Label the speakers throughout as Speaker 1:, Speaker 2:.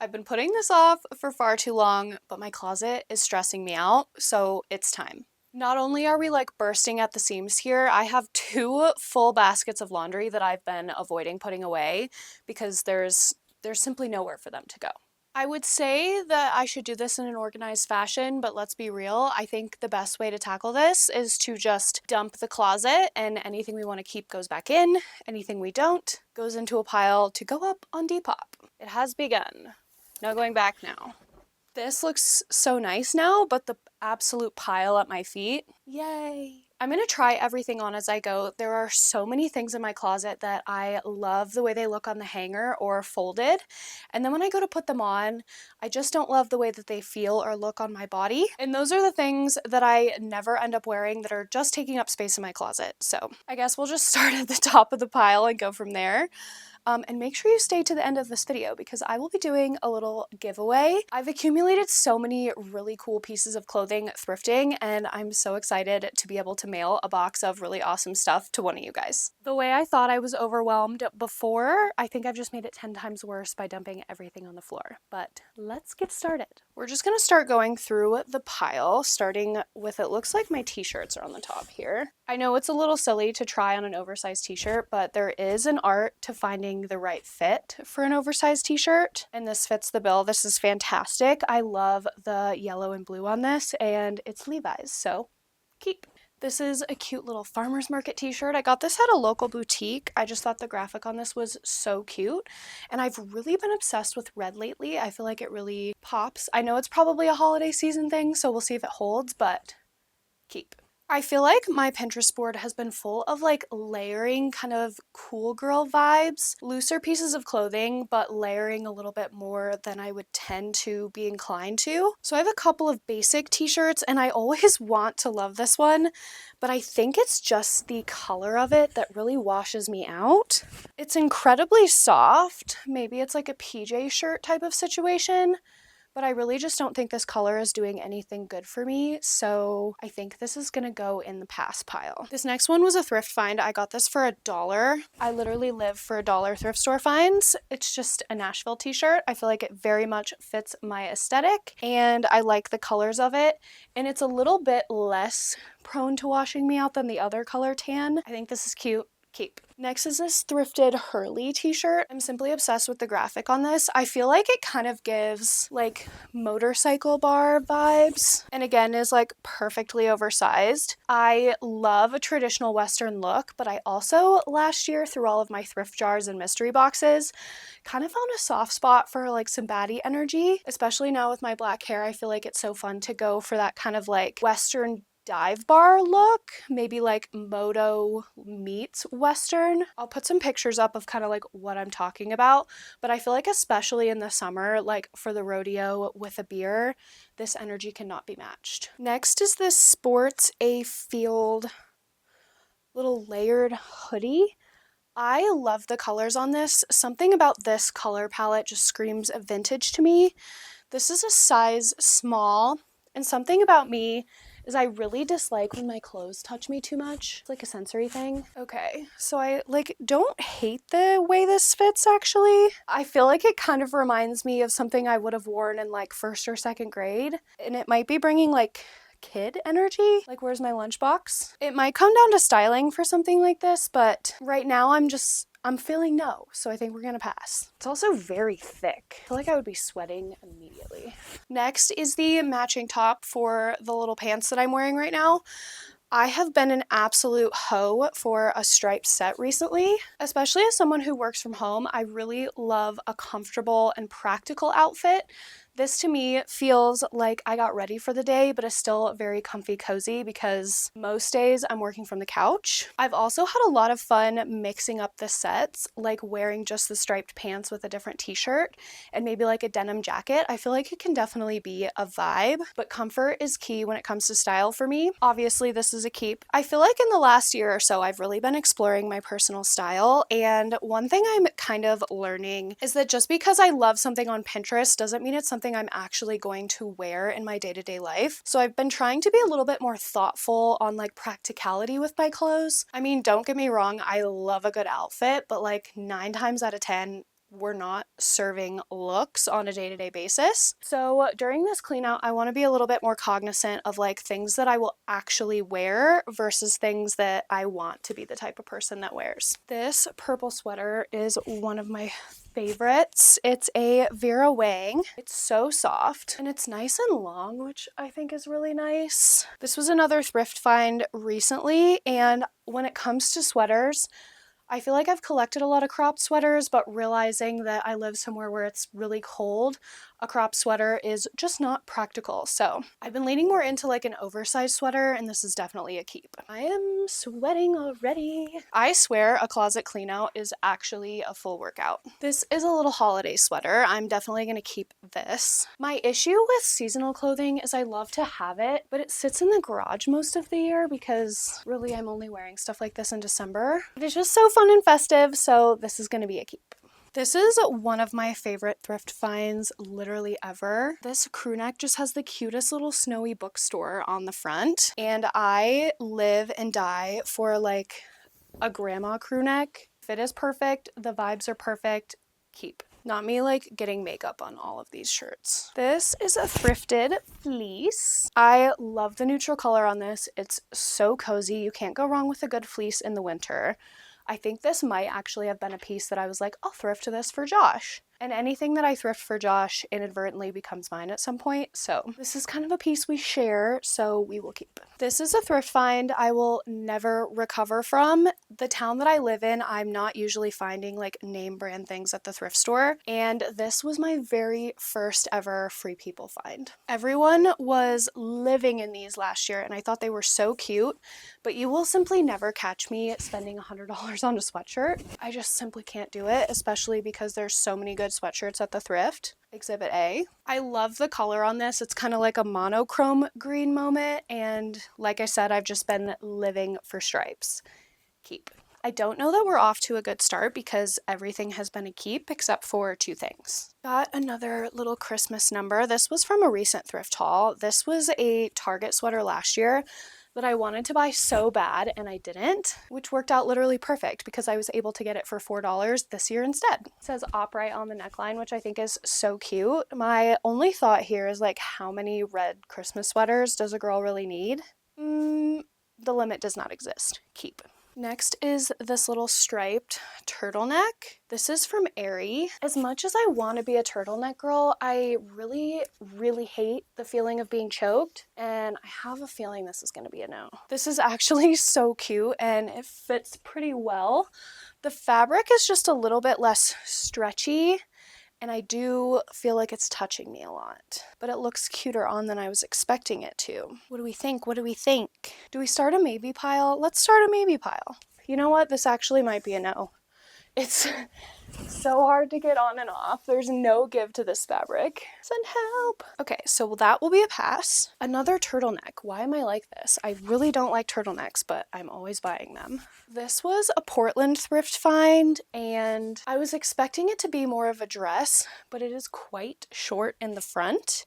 Speaker 1: I've been putting this off for far too long, but my closet is stressing me out, so it's time. Not only are we like bursting at the seams here, I have 2 full baskets of laundry that I've been avoiding putting away because there's simply nowhere for them to go. I would say that I should do this in an organized fashion, but let's be real. I think the best way to tackle this is to just dump the closet, and anything we want to keep goes back in. Anything we don't goes into a pile to go up on Depop. It has begun. No going back now. This looks so nice now, but the absolute pile at my feet, yay. I'm gonna try everything on as I go. There are so many things in my closet that I love the way they look on the hanger or folded. And then when I go to put them on, I just don't love the way that they feel or look on my body. And those are the things that I never end up wearing that are just taking up space in my closet. So I guess we'll just start at the top of the pile and go from there. And make sure you stay to the end of this video because I will be doing a little giveaway. I've accumulated so many really cool pieces of clothing thrifting, and I'm so excited to be able to mail a box of really awesome stuff to one of you guys. The way I thought I was overwhelmed before, I think I've just made it 10 times worse by dumping everything on the floor. But let's get started. We're just gonna start going through the pile, starting with, it looks like my t-shirts are on the top here. I know it's a little silly to try on an oversized t-shirt, but there is an art to finding the right fit for an oversized t-shirt, and this fits the bill. This is fantastic. I love the yellow and blue on this, and it's Levi's, so keep. This is a cute little farmer's market t-shirt. I got this at a local boutique. I just thought the graphic on this was so cute, and I've really been obsessed with red lately. I feel like it really pops. I know it's probably a holiday season thing, so we'll see if it holds, but keep. I feel like my Pinterest board has been full of like layering kind of cool girl vibes, looser pieces of clothing, but layering a little bit more than I would tend to be inclined to. So I have a couple of basic t-shirts, and I always want to love this one, but I think it's just the color of it that really washes me out. It's incredibly soft. Maybe it's like a PJ shirt type of situation, but I really just don't think this color is doing anything good for me, so I think this is gonna go in the pass pile. This next one was a thrift find. I got this for $1. I literally live for $1 thrift store finds. It's just a Nashville t-shirt. I feel like it very much fits my aesthetic, and I like the colors of it, and it's a little bit less prone to washing me out than the other color tan. I think this is cute. Keep. Next is this thrifted Hurley t-shirt. I'm simply obsessed with the graphic on this. I feel like it kind of gives like motorcycle bar vibes, and again is like perfectly oversized. I love a traditional Western look, but I also last year through all of my thrift jars and mystery boxes kind of found a soft spot for like some baddie energy, especially now with my black hair. I feel like it's so fun to go for that kind of like Western dive bar look, maybe like moto meets Western. I'll put some pictures up of kind of like what I'm talking about, but I feel like especially in the summer, like for the rodeo with a beer, this energy cannot be matched. Next is this Sports A Field little layered hoodie. I love the colors on this. Something about this color palette just screams vintage to me. This is a size small, and something about me is I really dislike when my clothes touch me too much. It's like a sensory thing. Okay, so I like don't hate the way this fits actually. I feel like it kind of reminds me of something I would have worn in like 1st or 2nd grade, and it might be bringing like kid energy. Like, where's my lunchbox? It might come down to styling for something like this, but right now I'm feeling no, so I think we're gonna pass. It's also very thick. I feel like I would be sweating immediately. Next is the matching top for the little pants that I'm wearing right now. I have been an absolute hoe for a striped set recently. Especially as someone who works from home, I really love a comfortable and practical outfit. This to me feels like I got ready for the day, but is still very comfy cozy because most days I'm working from the couch. I've also had a lot of fun mixing up the sets, like wearing just the striped pants with a different t-shirt and maybe like a denim jacket. I feel like it can definitely be a vibe, but comfort is key when it comes to style for me. Obviously, this is a keep. I feel like in the last year or so, I've really been exploring my personal style, and one thing I'm kind of learning is that just because I love something on Pinterest doesn't mean it's something I'm actually going to wear in my day-to-day life. So I've been trying to be a little bit more thoughtful on like practicality with my clothes. I mean, don't get me wrong, I love a good outfit, but like 9 times out of 10, were not serving looks on a day-to-day basis. So during this clean out, I want to be a little bit more cognizant of like things that I will actually wear versus things that I want to be the type of person that wears. This purple sweater is one of my favorites. It's a Vera Wang. It's so soft and it's nice and long, which I think is really nice. This was another thrift find recently, and when it comes to sweaters, I feel like I've collected a lot of cropped sweaters, but realizing that I live somewhere where it's really cold, a cropped sweater is just not practical. So I've been leaning more into like an oversized sweater, and this is definitely a keep. I am sweating already. I swear a closet clean out is actually a full workout. This is a little holiday sweater. I'm definitely going to keep this. My issue with seasonal clothing is I love to have it, but it sits in the garage most of the year because really I'm only wearing stuff like this in December. But it's just so fun and festive, so this is going to be a keep. This is one of my favorite thrift finds literally ever. This crew neck just has the cutest little snowy bookstore on the front, and I live and die for like a grandma crew neck. Fit is perfect, the vibes are perfect, keep. Not me like getting makeup on all of these shirts. This is a thrifted fleece. I love the neutral color on this. It's so cozy. You can't go wrong with a good fleece in the winter. I think this might actually have been a piece that I was like, I'll thrift this for Josh. And anything that I thrift for Josh inadvertently becomes mine at some point. So this is kind of a piece we share, so we will keep. This is a thrift find I will never recover from. The town that I live in, I'm not usually finding like name brand things at the thrift store. And this was my very first ever Free People find. Everyone was living in these last year, and I thought they were so cute, but you will simply never catch me spending $100 on a sweatshirt. I just simply can't do it, especially because there's so many good sweatshirts at the thrift. Exhibit A. I love the color on this. It's kind of like a monochrome green moment, and like I said, I've just been living for stripes. Keep. I don't know that we're off to a good start because everything has been a keep except for two things. Got another little Christmas number. This was from a recent thrift haul. This was a Target sweater last year that I wanted to buy so bad and I didn't, which worked out literally perfect because I was able to get it for $4 this year instead. It says Operate on the neckline, which I think is so cute. My only thought here is like, how many red Christmas sweaters does a girl really need? The limit does not exist. Keep. Next is this little striped turtleneck. This is from Aerie. As much as I want to be a turtleneck girl, I really, really hate the feeling of being choked, and I have a feeling this is going to be a no. This is actually so cute, and it fits pretty well. The fabric is just a little bit less stretchy, and I do feel like it's touching me a lot. But it looks cuter on than I was expecting it to. What do we think? What do we think? Do we start a maybe pile? Let's start a maybe pile. You know what? This actually might be a no. It's so hard to get on and off. There's no give to this fabric. Send help. Okay, so that will be a pass. Another turtleneck. Why am I like this? I really don't like turtlenecks, but I'm always buying them. This was a Portland thrift find, and I was expecting it to be more of a dress, but it is quite short in the front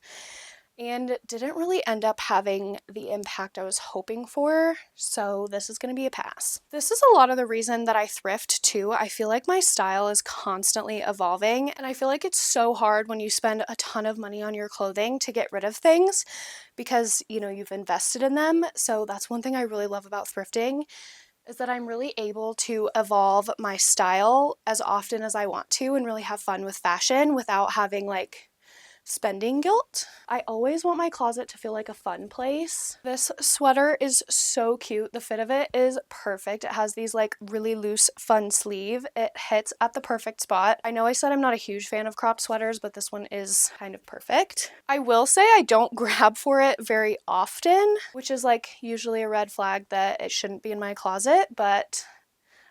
Speaker 1: and didn't really end up having the impact I was hoping for, so this is going to be a pass. This is a lot of the reason that I thrift too. I feel like my style is constantly evolving, and I feel like it's so hard when you spend a ton of money on your clothing to get rid of things because, you know, you've invested in them. So that's one thing I really love about thrifting, is that I'm really able to evolve my style as often as I want to and really have fun with fashion without having like spending guilt. I always want my closet to feel like a fun place. This sweater is so cute. The fit of it is perfect. It has these like really loose fun sleeve. It hits at the perfect spot. I know I said I'm not a huge fan of cropped sweaters, but this one is kind of perfect. I will say I don't grab for it very often, which is like usually a red flag that it shouldn't be in my closet, but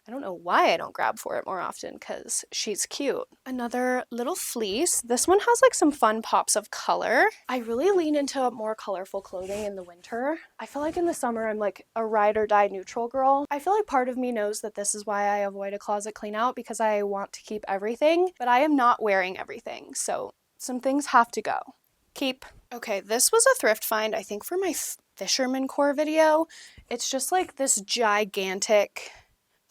Speaker 1: I don't know why I don't grab for it more often because she's cute. Another little fleece. This one has like some fun pops of color. I really lean into more colorful clothing in the winter. I feel like in the summer I'm like a ride or die neutral girl. I feel like part of me knows that this is why I avoid a closet clean out, because I want to keep everything, but I am not wearing everything. So some things have to go. Keep. Okay, this was a thrift find, I think for my Fisherman Core video. It's just like this gigantic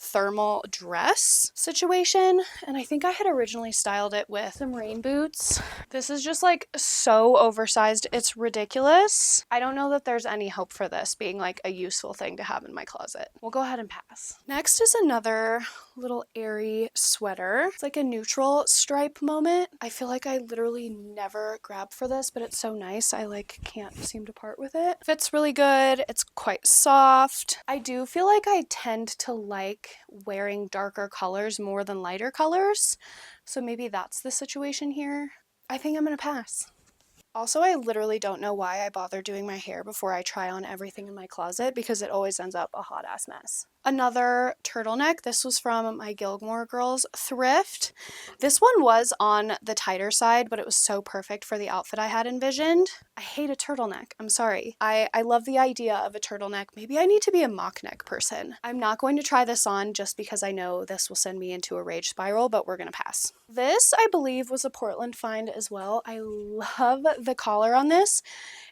Speaker 1: thermal dress situation, and I think I had originally styled it with some rain boots. This is just like so oversized, it's ridiculous. I don't know that there's any hope for this being like a useful thing to have in my closet. We'll go ahead and pass. Next is another little airy sweater. It's like a neutral stripe moment. I feel like I literally never grab for this, but it's so nice. I like can't seem to part with it. Fits really good. It's quite soft. I do feel like I tend to like wearing darker colors more than lighter colors. So maybe that's the situation here. I think I'm gonna pass. Also, I literally don't know why I bother doing my hair before I try on everything in my closet because it always ends up a hot ass mess. Another turtleneck. This was from my Gilmore Girls thrift. This one was on the tighter side, but it was so perfect for the outfit I had envisioned. I hate a turtleneck. I'm sorry. I love the idea of a turtleneck. Maybe I need to be a mock neck person. I'm not going to try this on just because I know this will send me into a rage spiral, but we're gonna pass. This, I believe, was a Portland find as well. I love the collar on this.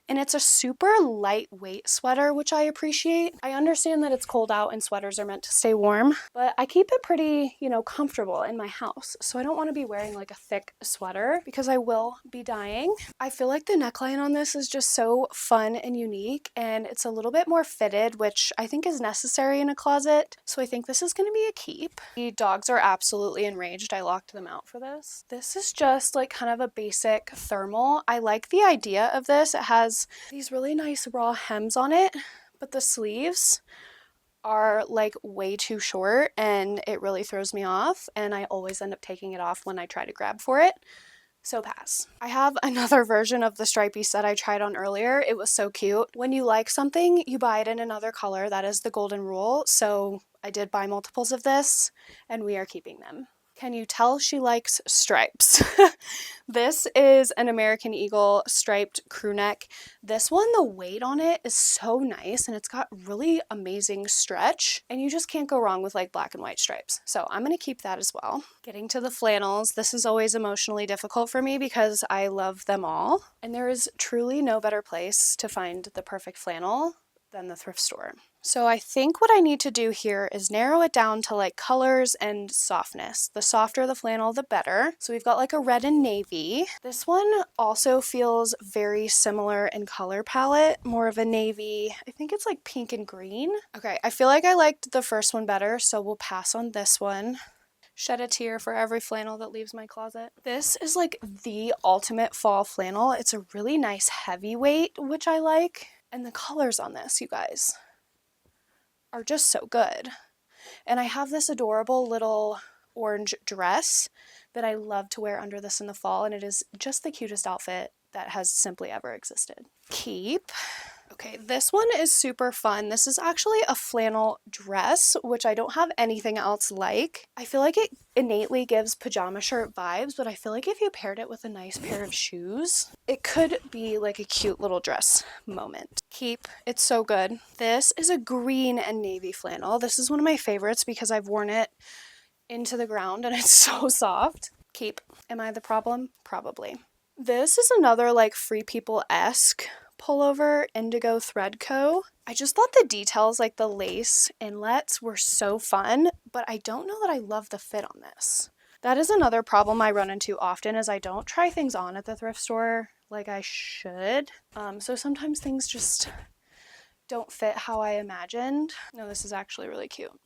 Speaker 1: And it's a super lightweight sweater, which I appreciate. I understand that it's cold out and sweaters are meant to stay warm, but I keep it pretty, comfortable in my house. So I don't want to be wearing like a thick sweater because I will be dying. I feel like the neckline on this is just so fun and unique, and it's a little bit more fitted, which I think is necessary in a closet. So I think this is going to be a keep. The dogs are absolutely enraged. I locked them out for this. This is just like kind of a basic thermal. I like the idea of this. It has these really nice raw hems on it, but the sleeves are like way too short and it really throws me off, and I always end up taking it off when I try to grab for it. So pass. I have another version of the stripy set I tried on earlier. It was so cute. When you like something, you buy it in another color. That is the golden rule. So I did buy multiples of this and we are keeping them. Can you tell she likes stripes? This is an American Eagle striped crew neck. This one, the weight on it is so nice and it's got really amazing stretch, and you just can't go wrong with like black and white stripes. So I'm going to keep that as well. Getting to the flannels, this is always emotionally difficult for me because I love them all, and there is truly no better place to find the perfect flannel than the thrift store. So I think what I need to do here is narrow it down to like colors and softness. The softer the flannel, the better. So we've got like a red and navy. This one also feels very similar in color palette, more of a navy. I think it's like pink and green. Okay, I feel like I liked the first one better, so we'll pass on this one. Shed a tear for every flannel that leaves my closet. This is like the ultimate fall flannel. It's a really nice heavyweight, which I like. And the colors on this, you guys, are just so good. And I have this adorable little orange dress that I love to wear under this in the fall, and it is just the cutest outfit that has simply ever existed. Keep. Okay, this one is super fun. This is actually a flannel dress, which I don't have anything else like. I feel like it innately gives pajama shirt vibes, but I feel like if you paired it with a nice pair of shoes, it could be like a cute little dress moment. Keep. It's so good. This is a green and navy flannel. This is one of my favorites because I've worn it into the ground and it's so soft. Keep. Am I the problem? Probably. This is another like Free People-esque pullover, Indigo Thread Co. I just thought the details, like the lace inlets, were so fun, but I don't know that I love the fit on this. That is another problem I run into often, is I don't try things on at the thrift store like I should. So sometimes things just don't fit how I imagined. No, this is actually really cute.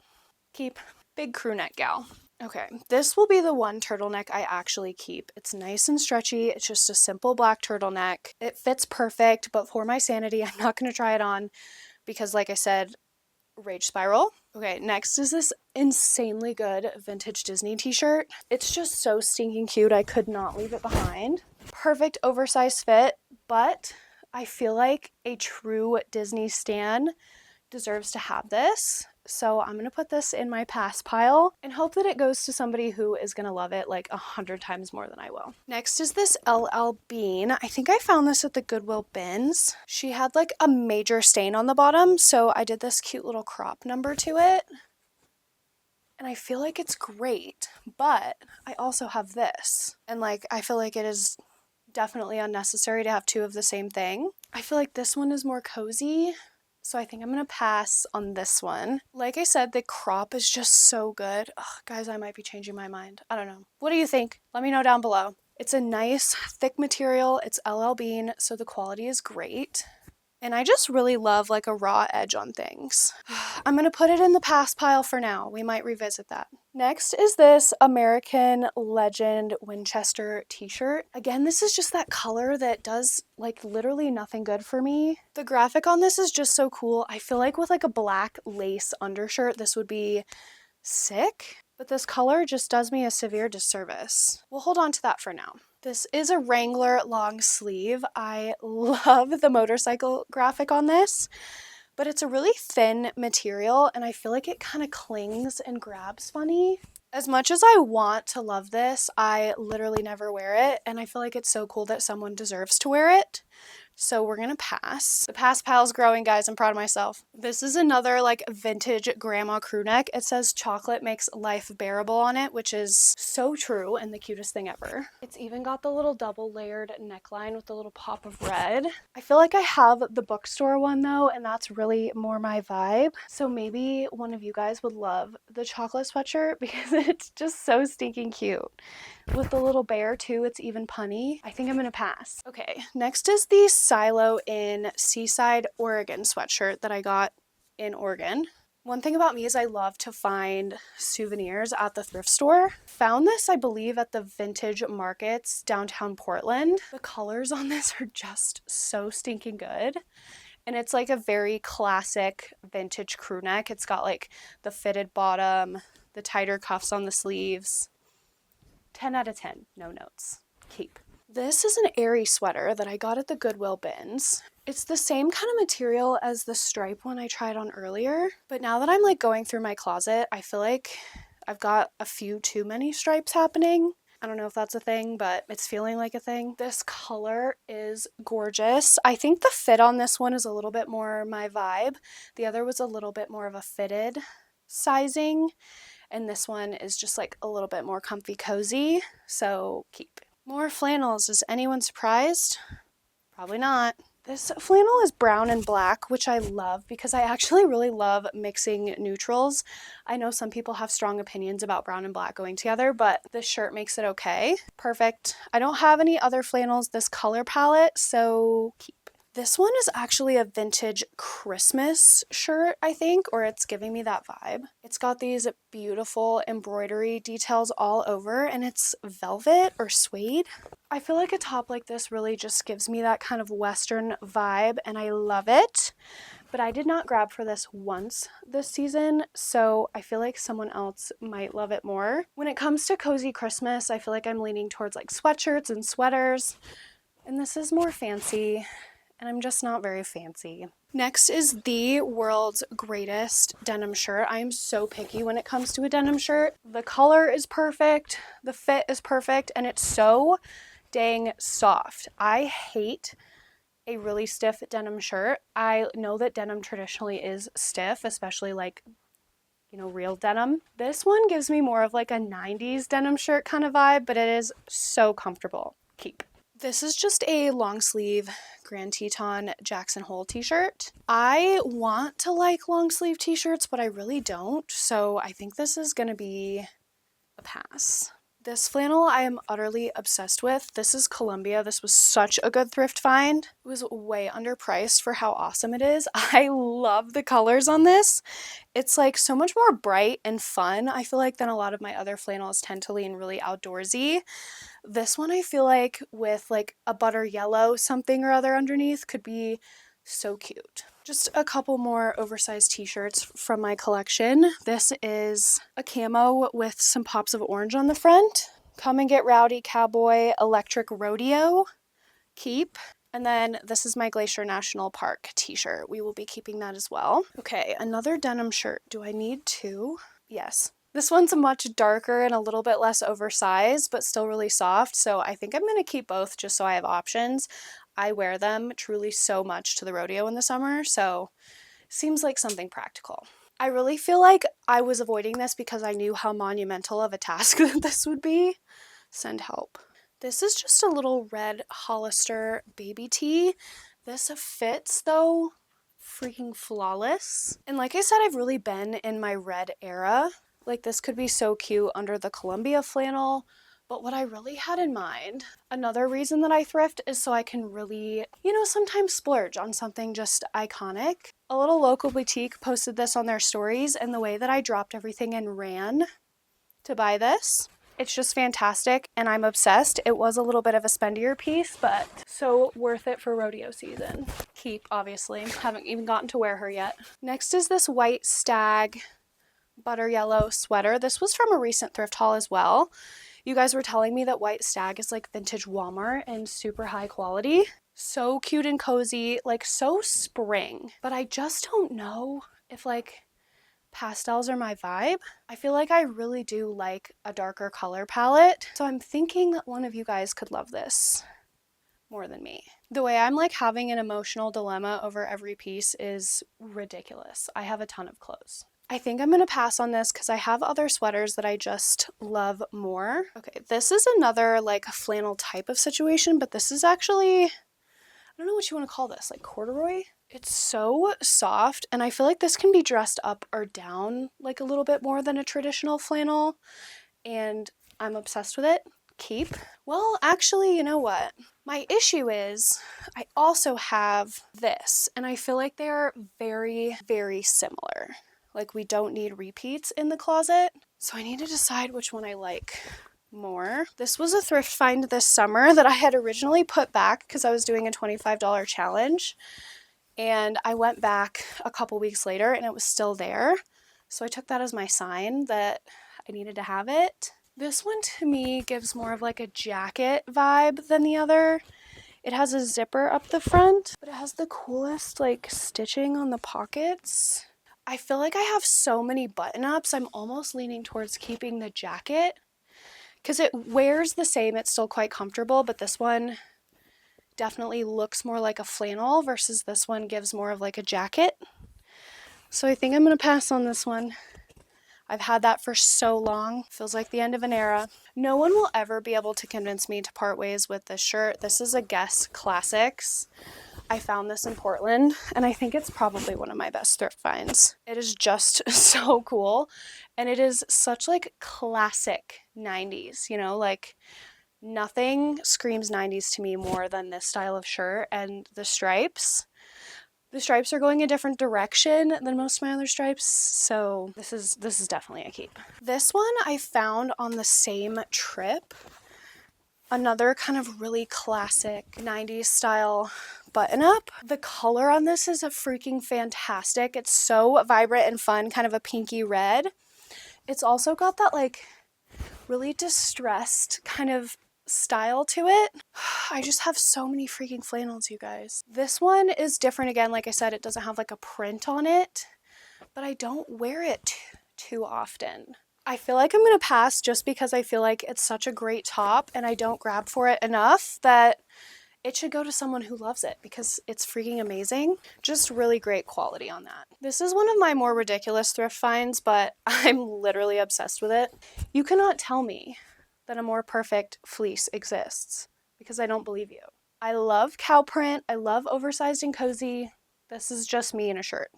Speaker 1: Keep. Big crew neck gal. Okay, this will be the one turtleneck I actually keep. It's nice and stretchy. It's just a simple black turtleneck. It fits perfect, but for my sanity, I'm not going to try it on because, like I said, rage spiral. Okay, next is this insanely good vintage Disney t-shirt. It's just so stinking cute. I could not leave it behind. Perfect oversized fit, but I feel like a true Disney stan deserves to have this. So I'm going to put this in my pass pile and hope that it goes to somebody who is going to love it like 100 times more than I will. Next is this LL Bean. I think I found this at the Goodwill bins. She had like a major stain on the bottom, so I did this cute little crop number to it. And I feel like it's great, but I also have this. And like, I feel like it is definitely unnecessary to have two of the same thing. I feel like this one is more cozy. So I think I'm gonna pass on this one. Like I said, the crop is just so good. Ugh, guys, I might be changing my mind. I don't know. What do you think? Let me know down below. It's a nice thick material. It's LL Bean, so the quality is great. And I just really love like a raw edge on things. I'm gonna put it in the pass pile for now. We might revisit that. Next is this American Legend Winchester t-shirt. Again, this is just that color that does like literally nothing good for me. The graphic on this is just so cool. I feel like with like a black lace undershirt, this would be sick. But this color just does me a severe disservice. We'll hold on to that for now. This is a Wrangler long sleeve. I love the motorcycle graphic on this, but it's a really thin material and I feel like it kind of clings and grabs funny. As much as I want to love this, I literally never wear it, and I feel like it's so cool that someone deserves to wear it. So we're gonna pass. The pass pile's growing, guys. I'm proud of myself. This is another like vintage grandma crew neck. It says chocolate makes life bearable on it, which is so true and the cutest thing ever. It's even got the little double layered neckline with the little pop of red. I feel like I have the bookstore one though, and that's really more my vibe. So maybe one of you guys would love the chocolate sweatshirt because it's just so stinking cute. With the little bear too, it's even punny. I think I'm gonna pass. Okay, next is the Silo in Seaside, Oregon sweatshirt that I got in Oregon. One thing about me is I love to find souvenirs at the thrift store. Found this, I believe, at the Vintage Markets downtown Portland. The colors on this are just so stinking good. And it's like a very classic vintage crew neck. It's got like the fitted bottom, the tighter cuffs on the sleeves. 10 out of 10, no notes. Keep. This is an airy sweater that I got at the Goodwill bins. It's the same kind of material as the stripe one I tried on earlier, but now that I'm like going through my closet, I feel like I've got a few too many stripes happening. I don't know if that's a thing, but it's feeling like a thing. This color is gorgeous. I think the fit on this one is a little bit more my vibe. The other was a little bit more of a fitted sizing. And this one is just like a little bit more comfy cozy, so keep. More flannels. Is anyone surprised? Probably not. This flannel is brown and black, which I love because I actually really love mixing neutrals. I know some people have strong opinions about brown and black going together, but this shirt makes it okay. Perfect. I don't have any other flannels this color palette, so keep. This one is actually a vintage Christmas shirt, I think, or it's giving me that vibe. It's got these beautiful embroidery details all over, and it's velvet or suede. I feel like a top like this really just gives me that kind of Western vibe, and I love it. But I did not grab for this once this season, so I feel like someone else might love it more. When it comes to cozy Christmas, I feel like I'm leaning towards like sweatshirts and sweaters, and this is more fancy. And I'm just not very fancy. Next is the world's greatest denim shirt. I am so picky when it comes to a denim shirt. The color is perfect, the fit is perfect, and it's so dang soft. I hate a really stiff denim shirt. I know that denim traditionally is stiff, especially like, you know, real denim. This one gives me more of like a 90s denim shirt kind of vibe, but it is so comfortable. Keep. This is just a long sleeve Grand Teton Jackson Hole t-shirt. I want to like long sleeve t-shirts, but I really don't. So I think this is going to be a pass. This flannel I am utterly obsessed with. This is Columbia. This was such a good thrift find. It was way underpriced for how awesome it is. I love the colors on this. It's like so much more bright and fun, I feel like, than a lot of my other flannels tend to lean really outdoorsy. This one I feel like with like a butter yellow something or other underneath could be so cute. Just a couple more oversized t-shirts from my collection. This is a camo with some pops of orange on the front. Come and get rowdy cowboy electric rodeo. Keep. And then this is my Glacier National Park t-shirt. We will be keeping that as well. Okay, another denim shirt. Do I need two? Yes. This one's much darker and a little bit less oversized, but still really soft. So I think I'm going to keep both just so I have options. I wear them truly so much to the rodeo in the summer, so seems like something practical. I really feel like I was avoiding this because I knew how monumental of a task that this would be. Send help. This is just a little red Hollister baby tee. This fits though freaking flawless. And like I said, I've really been in my red era. Like this could be so cute under the Columbia flannel. But what I really had in mind, another reason that I thrift is so I can really, sometimes splurge on something just iconic. A little local boutique posted this on their stories, and the way that I dropped everything and ran to buy this, it's just fantastic and I'm obsessed. It was a little bit of a spendier piece, but so worth it for rodeo season. Keep, obviously. Haven't even gotten to wear her yet. Next is this white stag butter yellow sweater. This was from a recent thrift haul as well. You guys were telling me that white stag is like vintage Walmart and super high quality. So cute and cozy, like so spring. But I just don't know if like pastels are my vibe. I feel like I really do like a darker color palette. So I'm thinking that one of you guys could love this more than me. The way I'm like having an emotional dilemma over every piece is ridiculous. I have a ton of clothes. I think I'm gonna pass on this because I have other sweaters that I just love more. Okay, this is another like flannel type of situation, but this is actually, I don't know what you want to call this, like corduroy? It's so soft, and I feel like this can be dressed up or down like a little bit more than a traditional flannel, and I'm obsessed with it. Keep. Well, actually, you know what? My issue is I also have this, and I feel like they're very, very similar. Like we don't need repeats in the closet. So I need to decide which one I like more. This was a thrift find this summer that I had originally put back because I was doing a $25 challenge. And I went back a couple weeks later and it was still there. So I took that as my sign that I needed to have it. This one to me gives more of like a jacket vibe than the other. It has a zipper up the front, but it has the coolest like stitching on the pockets. I feel like I have so many button-ups, I'm almost leaning towards keeping the jacket because it wears the same, it's still quite comfortable, but this one definitely looks more like a flannel versus this one gives more of like a jacket. So I think I'm going to pass on this one. I've had that for so long. Feels like the end of an era. No one will ever be able to convince me to part ways with this shirt. This is a Guess Classics. I found this in Portland, and I think it's probably one of my best thrift finds. It is just so cool, and it is such like classic 90s, like nothing screams 90s to me more than this style of shirt and the stripes. The stripes are going a different direction than most of my other stripes, so this is definitely a keep. This one I found on the same trip. Another kind of really classic 90s style button-up. The color on this is a freaking fantastic. It's so vibrant and fun, kind of a pinky red. It's also got that like really distressed kind of style to it. I just have so many freaking flannels, you guys. This one is different again. Like I said, it doesn't have like a print on it, but I don't wear it too often. I feel like I'm going to pass just because I feel like it's such a great top and I don't grab for it enough that it should go to someone who loves it because it's freaking amazing. Just really great quality on that. This is one of my more ridiculous thrift finds, but I'm literally obsessed with it. You cannot tell me that a more perfect fleece exists because I don't believe you. I love cow print. I love oversized and cozy. This is just me in a shirt.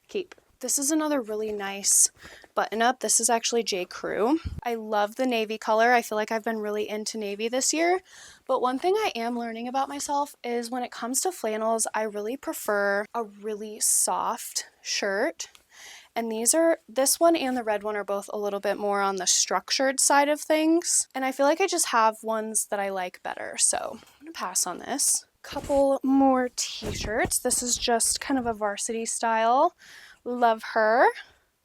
Speaker 1: Keep. This is another really nice button up. This is actually J. Crew. I love the navy color. I feel like I've been really into navy this year. But one thing I am learning about myself is when it comes to flannels, I really prefer a really soft shirt. And this one and the red one are both a little bit more on the structured side of things. And I feel like I just have ones that I like better. So I'm gonna pass on this. Couple more t-shirts. This is just kind of a varsity style. Love her.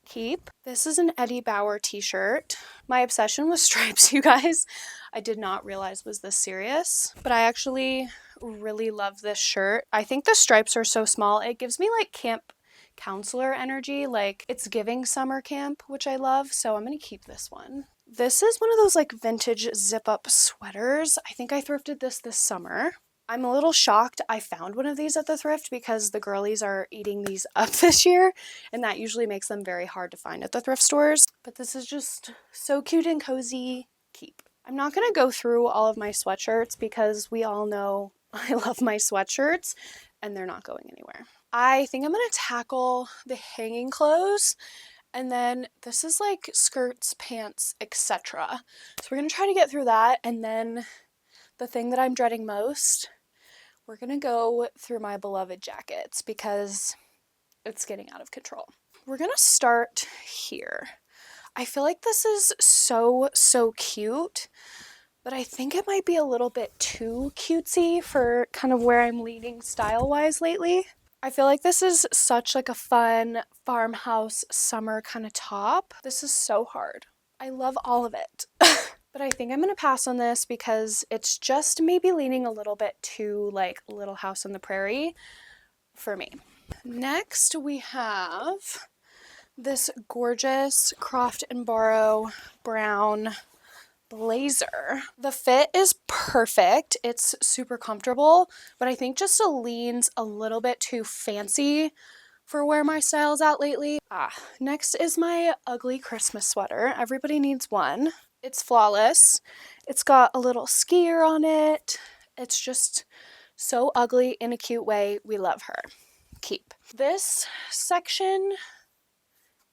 Speaker 1: Keep. This is an Eddie Bauer t-shirt. My obsession with stripes, you guys, I did not realize was this serious, but I actually really love this shirt. I think the stripes are so small. It gives me like camp counselor energy, like it's giving summer camp, which I love, so I'm gonna keep this one. This is one of those like vintage zip-up sweaters. I think I thrifted this summer. I'm a little shocked I found one of these at the thrift because the girlies are eating these up this year, and that usually makes them very hard to find at the thrift stores. But this is just so cute and cozy. Keep. I'm not going to go through all of my sweatshirts because we all know I love my sweatshirts and they're not going anywhere. I think I'm gonna tackle the hanging clothes, and then this is like skirts, pants, etc. So we're gonna try to get through that, and then the thing that I'm dreading most, we're gonna go through my beloved jackets because it's getting out of control. We're gonna start here. I feel like this is so cute, but I think it might be a little bit too cutesy for kind of where I'm leaning style-wise lately. I feel like this is such like a fun farmhouse summer kind of top. This is so hard. I love all of it. But I think I'm gonna pass on this because it's just maybe leaning a little bit too like Little House on the Prairie for me. Next we have this gorgeous Croft and Borrow brown blazer. The fit is perfect. It's super comfortable, but I think just it leans a little bit too fancy for where my style's at lately. Next is my ugly Christmas sweater. Everybody needs one. It's flawless. It's got a little skier on it. It's just so ugly in a cute way. We love her. Keep. This section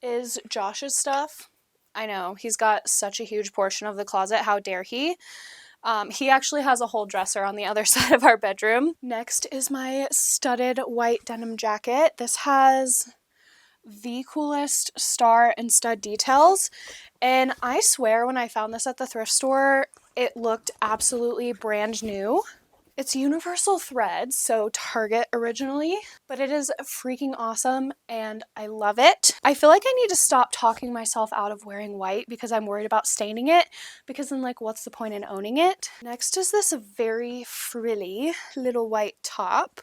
Speaker 1: is Josh's stuff. I know, he's got such a huge portion of the closet. How dare he? He actually has a whole dresser on the other side of our bedroom. Next is my studded white denim jacket. This has the coolest star and stud details. And I swear when I found this at the thrift store, it looked absolutely brand new. It's universal thread, so Target originally, but it is freaking awesome and I love it. I feel like I need to stop talking myself out of wearing white because I'm worried about staining it, because then like what's the point in owning it? Next is this very frilly little white top.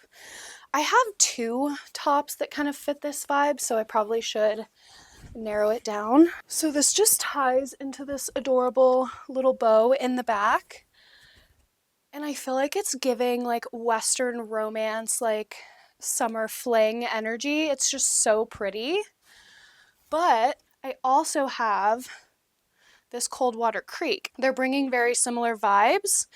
Speaker 1: I have two tops that kind of fit this vibe, so I probably should narrow it down. So this just ties into this adorable little bow in the back. And I feel like it's giving like Western romance, like summer fling energy. It's just so pretty. But I also have this Coldwater Creek. They're bringing very similar vibes,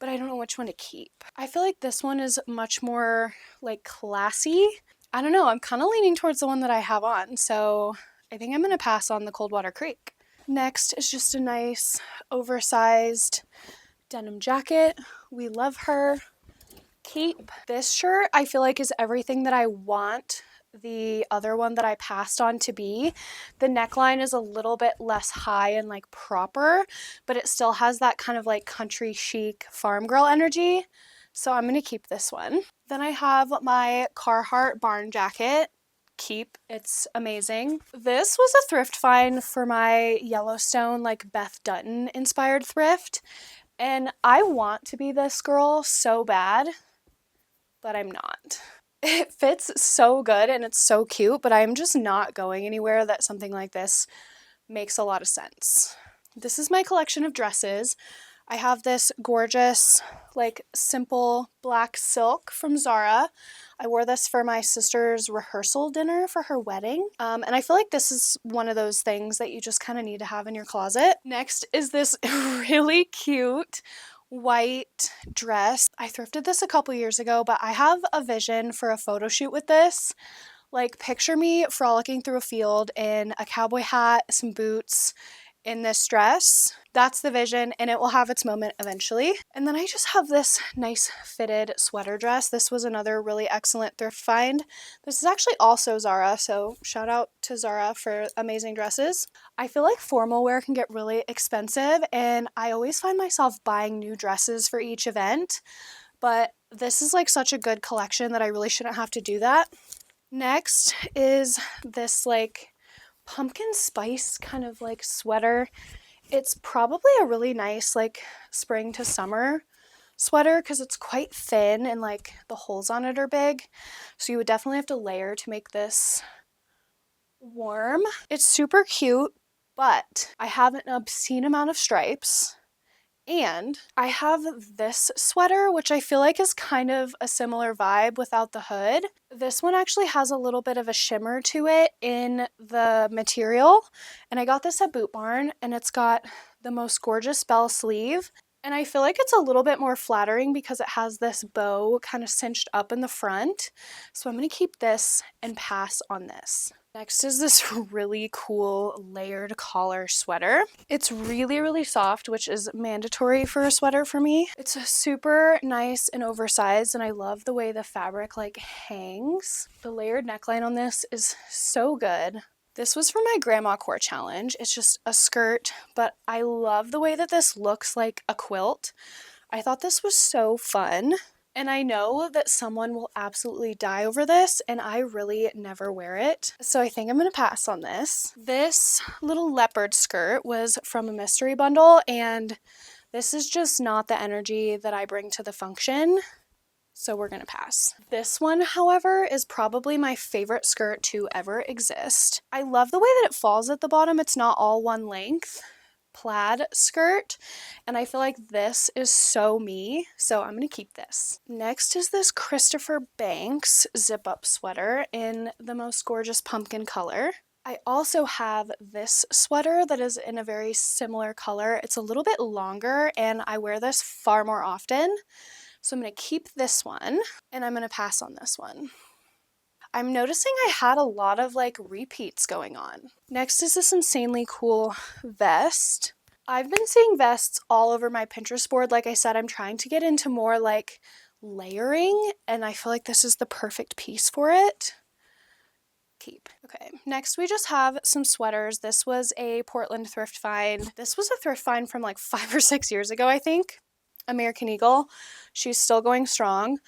Speaker 1: but I don't know which one to keep. I feel like this one is much more like classy. I don't know, I'm kind of leaning towards the one that I have on, so I think I'm gonna pass on the Coldwater Creek. Next is just a nice oversized denim jacket. We love her. Keep. This shirt I feel like is everything that I want the other one that I passed on to be. The neckline is a little bit less high and like proper, but it still has that kind of like country chic farm girl energy. So I'm gonna keep this one. Then I have my Carhartt barn jacket. Keep. It's amazing. This was a thrift find for my Yellowstone like Beth Dutton inspired thrift. And I want to be this girl so bad, but I'm not. It fits so good and it's so cute, but I'm just not going anywhere that something like this makes a lot of sense. This is my collection of dresses. I have this gorgeous, like, simple black silk from Zara. I wore this for my sister's rehearsal dinner for her wedding. And I feel like this is one of those things that you just kind of need to have in your closet. Next is this really cute white dress. I thrifted this a couple years ago, but I have a vision for a photo shoot with this. Like, picture me frolicking through a field in a cowboy hat, some boots, in this dress. That's the vision, and it will have its moment eventually. And then I just have this nice fitted sweater dress. This was another really excellent thrift find. This is actually also Zara, so shout out to Zara for amazing dresses. I feel like formal wear can get really expensive, and I always find myself buying new dresses for each event, but this is like such a good collection that I really shouldn't have to do that. Next is this like pumpkin spice kind of like sweater. It's probably a really nice like spring to summer sweater because it's quite thin and like the holes on it are big. So you would definitely have to layer to make this warm. It's super cute, but I have an obscene amount of stripes. And I have this sweater, which I feel like is kind of a similar vibe without the hood. This one actually has a little bit of a shimmer to it in the material. And I got this at Boot Barn, and it's got the most gorgeous bell sleeve. And I feel like it's a little bit more flattering because it has this bow kind of cinched up in the front. So I'm going to keep this and pass on this. Next is this really cool layered collar sweater. It's really, really soft, which is mandatory for a sweater for me. It's super nice and oversized, and I love the way the fabric like hangs. The layered neckline on this is so good. This was from my grandma core challenge. It's just a skirt, but I love the way that this looks like a quilt. I thought this was so fun. And I know that someone will absolutely die over this, and I really never wear it. So I think I'm going to pass on this. This little leopard skirt was from a mystery bundle, and this is just not the energy that I bring to the function. So we're going to pass. This one, however, is probably my favorite skirt to ever exist. I love the way that it falls at the bottom. It's not all one length. Plaid skirt, and I feel like this is so me, so I'm gonna keep this. Next is this Christopher Banks zip up sweater in the most gorgeous pumpkin color. I also have this sweater that is in a very similar color. It's a little bit longer, and I wear this far more often, so I'm gonna keep this one, and I'm gonna pass on this one. I'm noticing I had a lot of like repeats going on. Next is this insanely cool vest. I've been seeing vests all over my Pinterest board. Like I said, I'm trying to get into more like layering, and I feel like this is the perfect piece for it. Keep. Okay, next we just have some sweaters. This was a Portland thrift find. This was a thrift find from like 5 or 6 years ago, I think. American Eagle. She's still going strong.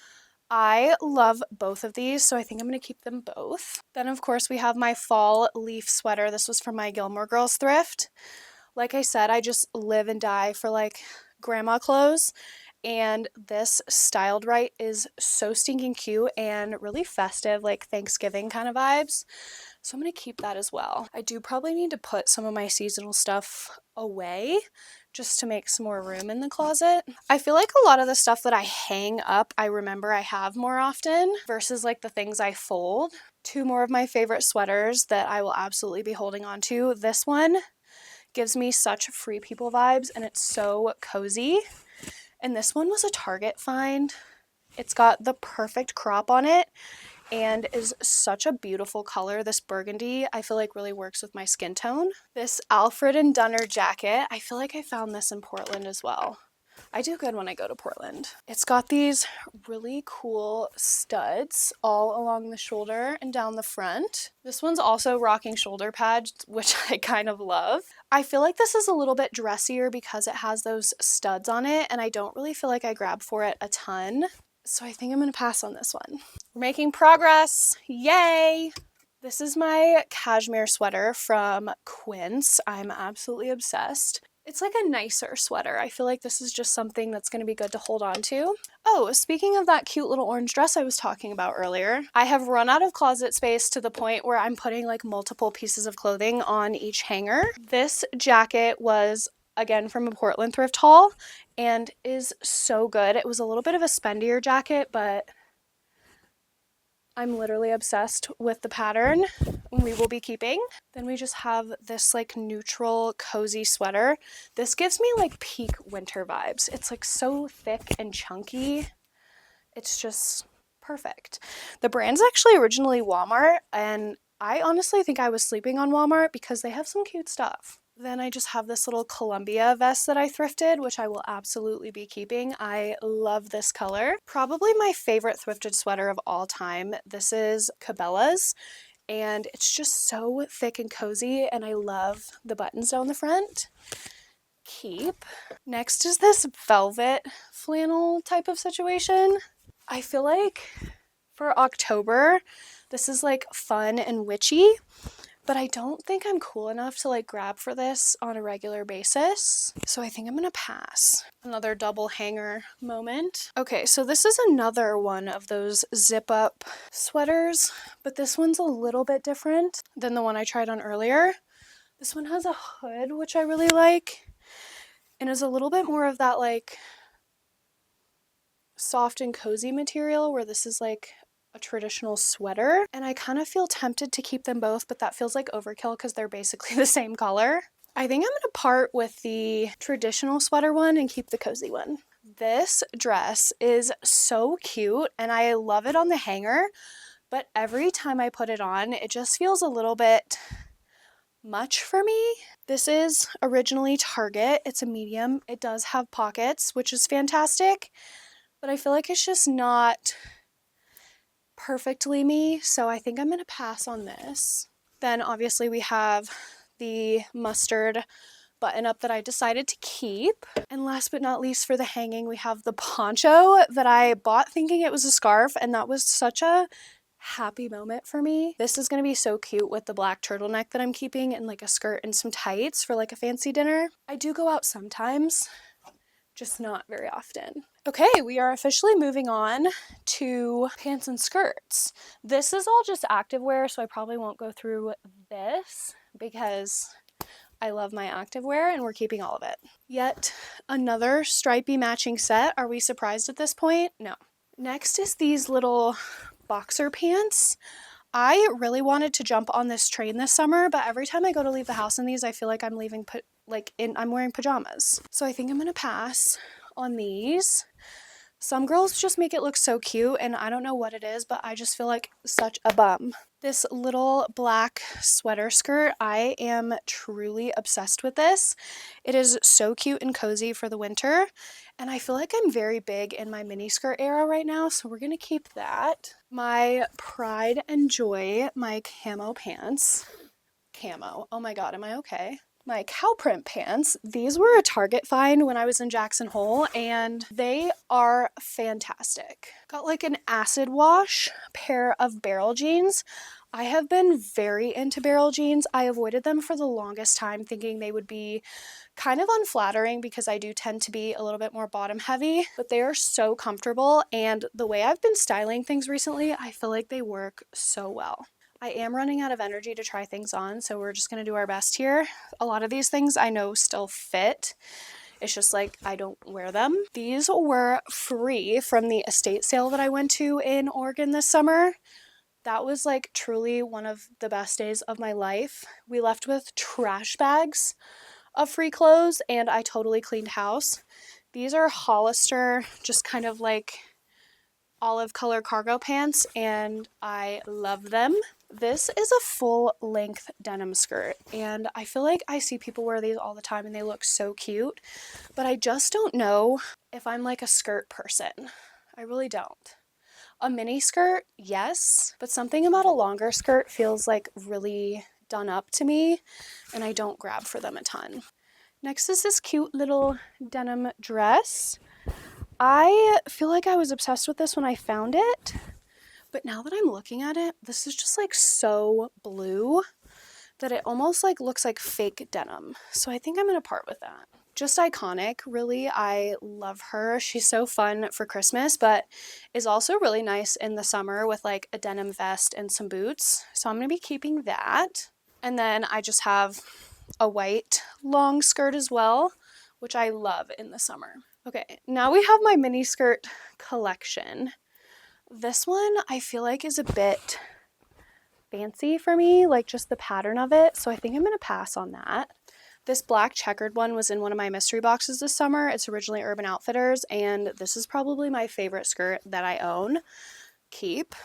Speaker 1: I love both of these, so I think I'm going to keep them both. Then, of course, we have my fall leaf sweater. This was from my Gilmore Girls thrift. Like I said, I just live and die for, like, grandma clothes, and this styled right is so stinking cute and really festive, like Thanksgiving kind of vibes. So I'm going to keep that as well. I do probably need to put some of my seasonal stuff away just to make some more room in the closet. I feel like a lot of the stuff that I hang up, I remember I have more often versus like the things I fold. 2 more of my favorite sweaters that I will absolutely be holding on to. This one gives me such Free People vibes, and it's so cozy. And this one was a Target find. It's got the perfect crop on it and is such a beautiful color. This burgundy, I feel like really works with my skin tone. This Alfred and Dunner jacket, I feel like I found this in Portland as well. I do good when I go to Portland. It's got these really cool studs all along the shoulder and down the front. This one's also rocking shoulder pads, which I kind of love. I feel like this is a little bit dressier because it has those studs on it, and I don't really feel like I grab for it a ton. So I think I'm going to pass on this one. We're making progress. Yay! This is my cashmere sweater from Quince. I'm absolutely obsessed. It's like a nicer sweater. I feel like this is just something that's going to be good to hold on to. Oh, speaking of that cute little orange dress I was talking about earlier, I have run out of closet space to the point where I'm putting like multiple pieces of clothing on each hanger. This jacket was again from a Portland thrift haul and is so good. It was a little bit of a spendier jacket, but I'm literally obsessed with the pattern. We will be keeping. Then we just have this like neutral cozy sweater. This gives me like peak winter vibes. It's like so thick and chunky. It's just perfect. The brand's actually originally Walmart, and I honestly think I was sleeping on Walmart because they have some cute stuff. Then I just have this little Columbia vest that I thrifted, which I will absolutely be keeping. I love this color. Probably my favorite thrifted sweater of all time. This is Cabela's, and it's just so thick and cozy, and I love the buttons down the front. Keep. Next is this velvet flannel type of situation. I feel like for October, this is like fun and witchy, but I don't think I'm cool enough to like grab for this on a regular basis. So I think I'm gonna pass. Another double hanger moment. Okay, so this is another one of those zip up sweaters, but this one's a little bit different than the one I tried on earlier. This one has a hood, which I really like, and is a little bit more of that like soft and cozy material, where this is like a traditional sweater, and I kind of feel tempted to keep them both, but that feels like overkill because they're basically the same color. I think I'm gonna part with the traditional sweater one and keep the cozy one. This dress is so cute and I love it on the hanger, but every time I put it on, it just feels a little bit much for me. This is originally Target. It's a medium. It does have pockets, which is fantastic, but I feel like it's just not perfectly me, so I think I'm gonna pass on this. Then obviously we have the mustard button up that I decided to keep. And last but not least, for the hanging, we have the poncho that I bought thinking it was a scarf, and that was such a happy moment for me. This is going to be so cute with the black turtleneck that I'm keeping and like a skirt and some tights for like a fancy dinner. I do go out sometimes, just not very often. Okay, we are officially moving on to pants and skirts. This is all just activewear, so I probably won't go through this because I love my activewear and we're keeping all of it. Yet another stripy matching set. Are we surprised at this point? No. Next is these little boxer pants. I really wanted to jump on this train this summer, but every time I go to leave the house in these, I feel like I'm leaving I'm wearing pajamas. So I think I'm gonna pass on these. Some girls just make it look so cute, and I don't know what it is, but I just feel like such a bum. This little black sweater skirt, I am truly obsessed with this. It is so cute and cozy for the winter, and I feel like I'm very big in my mini skirt era right now, so we're gonna keep that. My pride and joy, my camo pants. Camo, oh my god, am I okay? My cow print pants. These were a Target find when I was in Jackson Hole, and they are fantastic. Got like an acid wash pair of barrel jeans. I have been very into barrel jeans. I avoided them for the longest time, thinking they would be kind of unflattering because I do tend to be a little bit more bottom heavy, but they are so comfortable, and the way I've been styling things recently, I feel like they work so well. I am running out of energy to try things on, so we're just going to do our best here. A lot of these things I know still fit. It's just like I don't wear them. These were free from the estate sale that I went to in Oregon this summer. That was like truly one of the best days of my life. We left with trash bags of free clothes, and I totally cleaned house. These are Hollister, just kind of like olive color cargo pants, and I love them. This is a full length denim skirt, and I feel like I see people wear these all the time and they look so cute, but I just don't know if I'm like a skirt person. I really don't. A mini skirt, yes, but something about a longer skirt feels like really done up to me, and I don't grab for them a ton. Next is this cute little denim dress. I feel like I was obsessed with this when I found it, but now that I'm looking at it, this is just like so blue that it almost like looks like fake denim. So I think I'm gonna part with that. Just iconic, really. I love her. She's so fun for Christmas, but is also really nice in the summer with like a denim vest and some boots. So I'm gonna be keeping that. And then I just have a white long skirt as well, which I love in the summer. Okay, now we have my mini skirt collection. This one I feel like is a bit fancy for me, like just the pattern of it, so I think I'm gonna pass on that. This black checkered one was in one of my mystery boxes this summer. It's originally Urban Outfitters, and this is probably my favorite skirt that I own. Keep.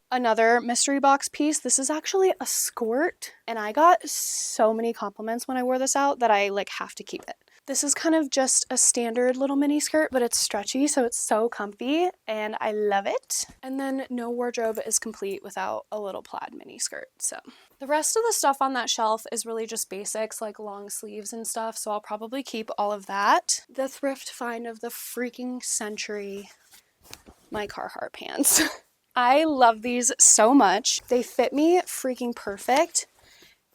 Speaker 1: Another mystery box piece. This is actually a skirt, and I got so many compliments when I wore this out that I like have to keep it. This is kind of just a standard little mini skirt, but it's stretchy, so it's so comfy, and I love it. And then no wardrobe is complete without a little plaid mini skirt. So the rest of the stuff on that shelf is really just basics, like long sleeves and stuff, so I'll probably keep all of that. The thrift find of the freaking century, my Carhartt pants. I love these so much. They fit me freaking perfect.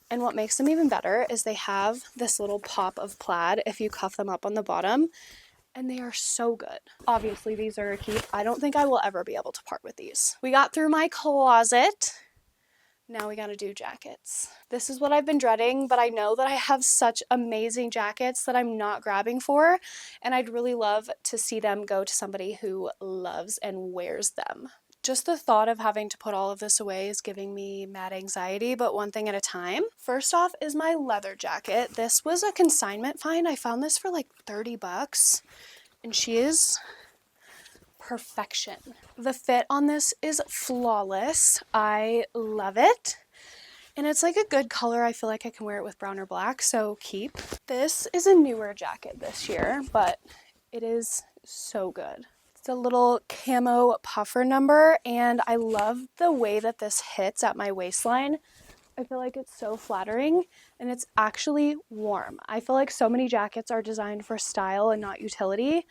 Speaker 1: And what makes them even better is they have this little pop of plaid if you cuff them up on the bottom, and they are so good. Obviously, these are a keep. I don't think I will ever be able to part with these. We got through my closet. Now we gotta do jackets. This is what I've been dreading, but I know that I have such amazing jackets that I'm not grabbing for, and I'd really love to see them go to somebody who loves and wears them. Just the thought of having to put all of this away is giving me mad anxiety, but one thing at a time. First off is my leather jacket. This was a consignment find. I found this for like 30 bucks, and she is perfection. The fit on this is flawless. I love it. And it's like a good color. I feel like I can wear it with brown or black, so keep. This is a newer jacket this year, but it is so good. It's a little camo puffer number, and I love the way that this hits at my waistline. I feel like it's so flattering, and it's actually warm. I feel like so many jackets are designed for style and not utility,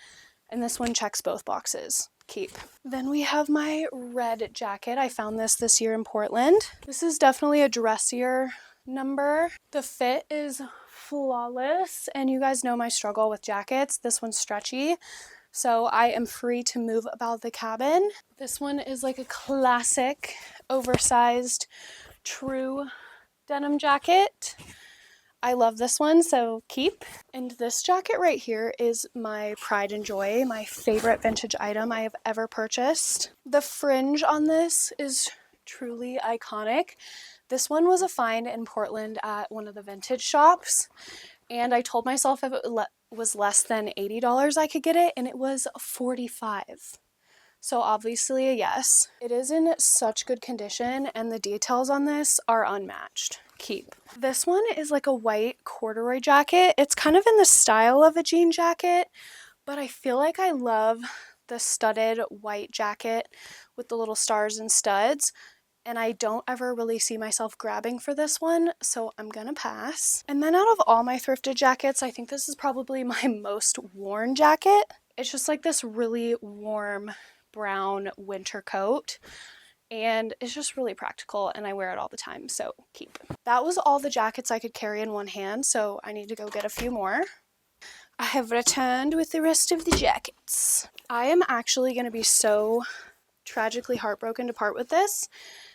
Speaker 1: and this one checks both boxes. Keep. Then we have my red jacket. I found this year in Portland. This is definitely a dressier number. The fit is flawless, and you guys know my struggle with jackets. This one's stretchy, so I am free to move about the cabin. This one is like a classic oversized true denim jacket. I love this one, so keep. And this jacket right here is my pride and joy, my favorite vintage item I have ever purchased. The fringe on this is truly iconic. This one was a find in Portland at one of the vintage shops, and I told myself if it was less than $80 I could get it, and it was $45. So obviously a yes. It is in such good condition, and the details on this are unmatched. Keep. This one is like a white corduroy jacket. It's kind of in the style of a jean jacket, but I feel like I love the studded white jacket with the little stars and studs, and I don't ever really see myself grabbing for this one, so I'm gonna pass. And then out of all my thrifted jackets, I think this is probably my most worn jacket. It's just like this really warm brown winter coat, and it's just really practical, and I wear it all the time, so keep. That was all the jackets I could carry in one hand, so I need to go get a few more. I have returned with the rest of the jackets. I am actually going to be so tragically heartbroken to part with this.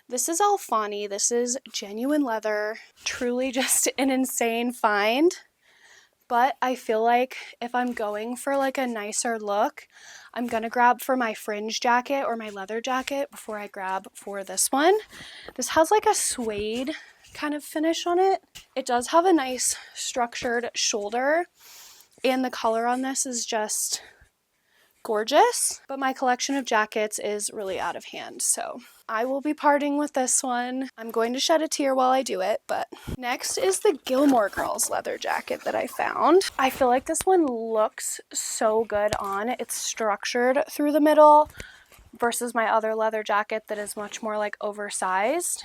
Speaker 1: This is Alfani. This is genuine leather. Truly just an insane find. But I feel like if I'm going for like a nicer look, I'm going to grab for my fringe jacket or my leather jacket before I grab for this one. This has like a suede kind of finish on it. It does have a nice structured shoulder, and the color on this is just gorgeous. But my collection of jackets is really out of hand, so I will be parting with this one. I'm going to shed a tear while I do it, but next is the Gilmore Girls leather jacket that I found. I feel like this one looks so good on. It's structured through the middle versus my other leather jacket that is much more like oversized.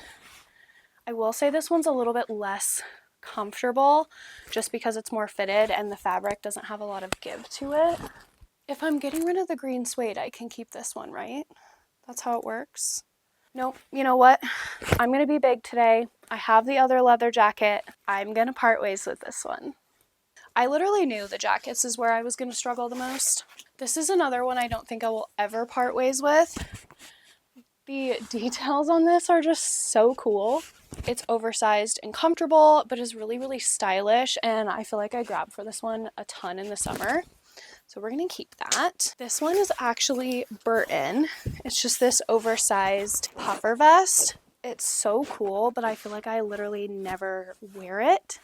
Speaker 1: I will say this one's a little bit less comfortable just because it's more fitted and the fabric doesn't have a lot of give to it. If I'm getting rid of the green suede, I can keep this one, right? That's how it works. Nope, you know what? I'm going to be big today. I have the other leather jacket. I'm going to part ways with this one. I literally knew the jackets is where I was going to struggle the most. This is another one I don't think I will ever part ways with. The details on this are just so cool. It's oversized and comfortable, but is really, really stylish, and I feel like I grabbed for this one a ton in the summer. So we're going to keep that. This one is actually Burton. It's just this oversized puffer vest. It's so cool, but I feel like I literally never wear it.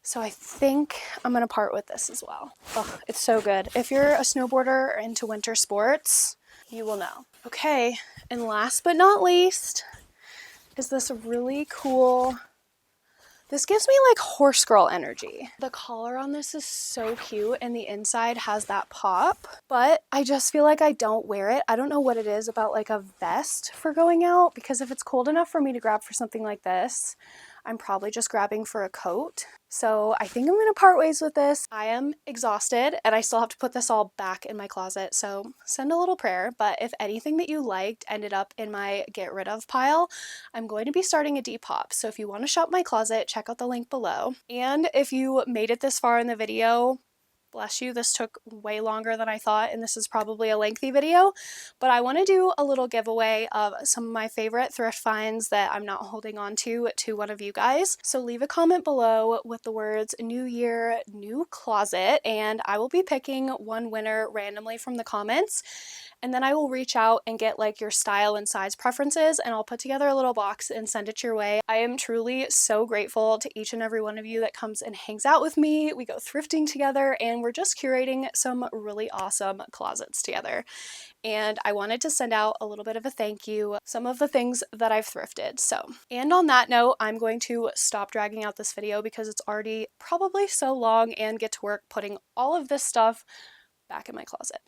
Speaker 1: So I think I'm going to part with this as well. Oh, it's so good. If you're a snowboarder or into winter sports, you will know. Okay, and last but not least is this really cool. This gives me like horse girl energy. The collar on this is so cute, and the inside has that pop, but I just feel like I don't wear it. I don't know what it is about like a vest for going out, because if it's cold enough for me to grab for something like this, I'm probably just grabbing for a coat. So I think I'm going to part ways with this. I am exhausted, and I still have to put this all back in my closet, so send a little prayer. But if anything that you liked ended up in my get rid of pile, I'm going to be starting a Depop. So if you want to shop my closet, check out the link below. And if you made it this far in the video, bless you, this took way longer than I thought, and this is probably a lengthy video, but I want to do a little giveaway of some of my favorite thrift finds that I'm not holding on to one of you guys. So leave a comment below with the words "New Year, New Closet," and I will be picking one winner randomly from the comments, And then I will reach out and get like your style and size preferences, and I'll put together a little box and send it your way. I am truly so grateful to each and every one of you that comes and hangs out with me. We go thrifting together, and we're just curating some really awesome closets together. And I wanted to send out a little bit of a thank you, some of the things that I've thrifted. So, and on that note, I'm going to stop dragging out this video because it's already probably so long, and get to work putting all of this stuff back in my closet.